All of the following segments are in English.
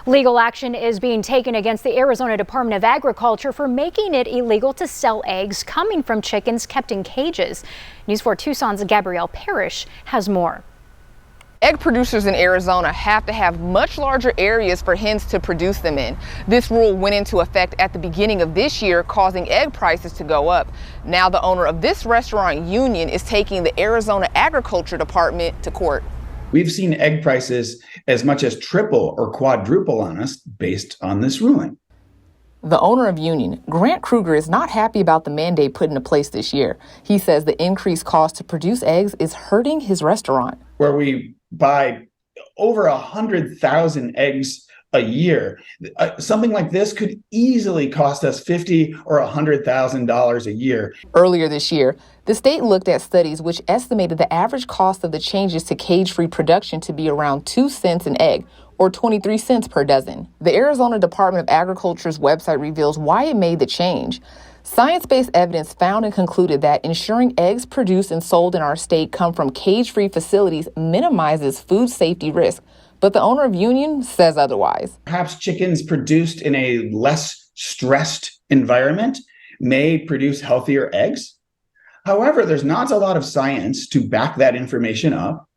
Legal action is being taken against the Arizona Department of Agriculture for making it illegal to sell eggs coming from chickens kept in cages. News 4 Tucson's Gabrielle Parrish has more. Egg producers in Arizona have to have much larger areas for hens to produce them in. This rule went into effect at the beginning of this year, causing egg prices to go up. Now the owner of this restaurant union is taking the Arizona Agriculture Department to court. We've seen egg prices as much as triple or quadruple on us based on this ruling. The owner of Union, Grant Kruger, is not happy about the mandate put into place this year. He says the increased cost to produce eggs is hurting his restaurant. Where we buy over 100,000 eggs a year, something like this could easily cost us $50,000 or $100,000 a year. Earlier this year, the state looked at studies which estimated the average cost of the changes to cage-free production to be around 2 cents an egg, or 23 cents per dozen. The Arizona Department of Agriculture's website reveals why it made the change. Science-based evidence found and concluded that ensuring eggs produced and sold in our state come from cage-free facilities minimizes food safety risk. But the owner of Union says otherwise. Perhaps chickens produced in a less stressed environment may produce healthier eggs. However, there's not a lot of science to back that information up.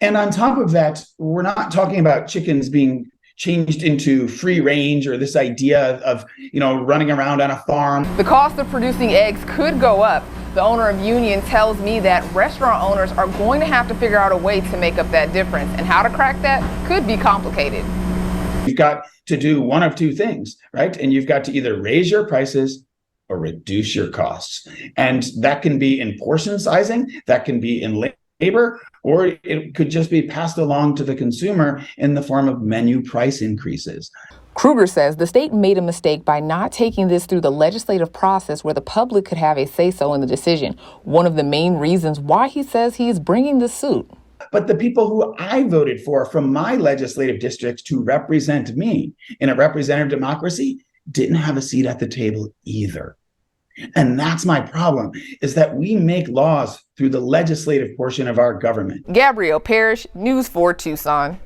And on top of that, we're not talking about chickens being changed into free range or this idea of, running around on a farm. The cost of producing eggs could go up. The owner of Union tells me that restaurant owners are going to have to figure out a way to make up that difference, and how to crack that could be complicated. You've got to do one of two things, right? And you've got to either raise your prices or reduce your costs. And that can be in portion sizing, that can be in labor, or it could just be passed along to the consumer in the form of menu price increases. Kruger says the state made a mistake by not taking this through the legislative process where the public could have a say-so in the decision. One of the main reasons why he says he is bringing the suit. But the people who I voted for from my legislative districts to represent me in a representative democracy didn't have a seat at the table either. And that's my problem, is that we make laws through the legislative portion of our government. Gabrielle Parrish, News 4 Tucson.